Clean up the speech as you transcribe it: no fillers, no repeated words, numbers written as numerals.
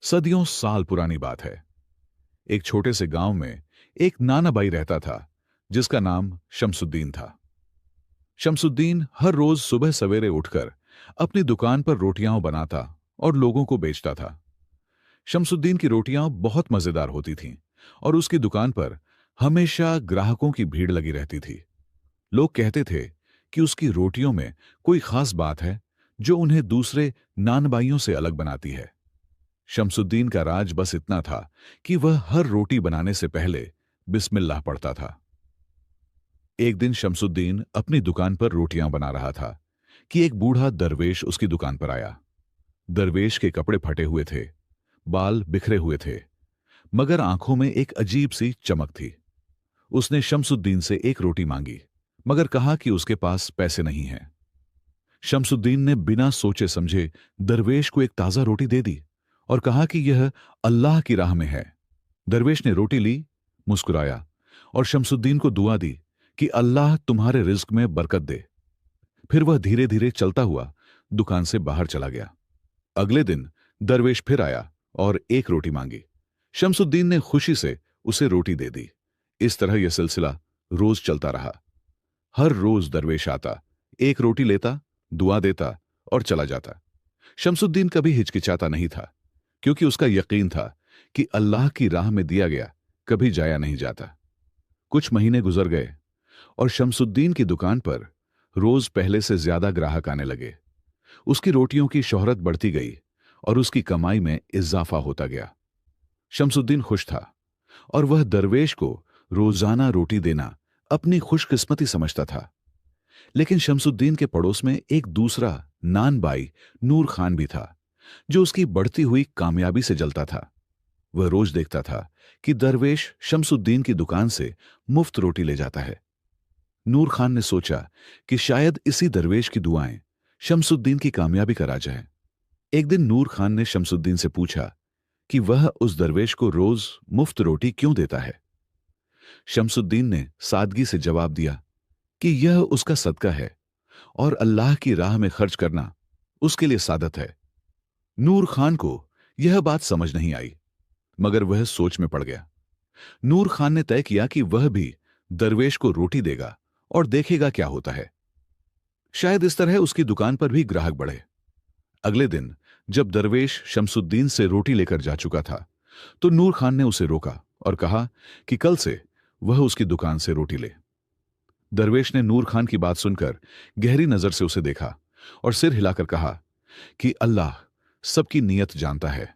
सदियों साल पुरानी बात है। एक छोटे से गांव में एक नाना भाई रहता था जिसका नाम शमसुद्दीन था। शमसुद्दीन हर रोज सुबह सवेरे उठकर अपनी दुकान पर रोटियां बनाता और लोगों को बेचता था। शमसुद्दीन की रोटियां बहुत मजेदार होती थीं और उसकी दुकान पर हमेशा ग्राहकों की भीड़ लगी रहती थी। लोग कहते थे कि उसकी रोटियों में कोई खास बात है जो उन्हें दूसरे नानबाइयों से अलग बनाती है। शमसुद्दीन का राज बस इतना था कि वह हर रोटी बनाने से पहले बिस्मिल्लाह पढ़ता था। एक दिन शमसुद्दीन अपनी दुकान पर रोटियां बना रहा था कि एक बूढ़ा दरवेश उसकी दुकान पर आया। दरवेश के कपड़े फटे हुए थे, बाल बिखरे हुए थे, मगर आंखों में एक अजीब सी चमक थी। उसने शमसुद्दीन से एक रोटी मांगी, मगर कहा कि उसके पास पैसे नहीं हैं। शमसुद्दीन ने बिना सोचे समझे दरवेश को एक ताजा रोटी दे दी और कहा कि यह अल्लाह की राह में है। दरवेश ने रोटी ली, मुस्कुराया और शमसुद्दीन को दुआ दी कि अल्लाह तुम्हारे रिज्क में बरकत दे। फिर वह धीरे धीरे चलता हुआ दुकान से बाहर चला गया। अगले दिन दरवेश फिर आया और एक रोटी मांगी। शमसुद्दीन ने खुशी से उसे रोटी दे दी। इस तरह यह सिलसिला रोज चलता रहा। हर रोज दरवेश आता, एक रोटी लेता, दुआ देता और चला जाता। शमसुद्दीन कभी हिचकिचाता नहीं था, क्योंकि उसका यकीन था कि अल्लाह की राह में दिया गया कभी जाया नहीं जाता। कुछ महीने गुजर गए और शमसुद्दीन की दुकान पर रोज पहले से ज्यादा ग्राहक आने लगे। उसकी रोटियों की शोहरत बढ़ती गई और उसकी कमाई में इजाफा होता गया। शमसुद्दीन खुश था और वह दरवेश को रोजाना रोटी देना अपनी खुशकिस्मती समझता था। लेकिन शमसुद्दीन के पड़ोस में एक दूसरा नान भाई नूर खान भी था, जो उसकी बढ़ती हुई कामयाबी से जलता था। वह रोज देखता था कि दरवेश शमसुद्दीन की दुकान से मुफ्त रोटी ले जाता है। नूर खान ने सोचा कि शायद इसी दरवेश की दुआएं शमसुद्दीन की कामयाबी का राज है। एक दिन नूर खान ने शमसुद्दीन से पूछा कि वह उस दरवेश को रोज मुफ्त रोटी क्यों देता है। शमसुद्दीन ने सादगी से जवाब दिया कि यह उसका सदका है और अल्लाह की राह में खर्च करना उसके लिए सादत है। नूर खान को यह बात समझ नहीं आई, मगर वह सोच में पड़ गया। नूर खान ने तय किया कि वह भी दरवेश को रोटी देगा और देखेगा क्या होता है। शायद इस तरह उसकी दुकान पर भी ग्राहक बढ़े। अगले दिन जब दरवेश शमसुद्दीन से रोटी लेकर जा चुका था, तो नूर खान ने उसे रोका और कहा कि कल से वह उसकी दुकान से रोटी ले। दरवेश ने नूर खान की बात सुनकर गहरी नजर से उसे देखा और सिर हिलाकर कहा कि अल्लाह सबकी नीयत जानता है।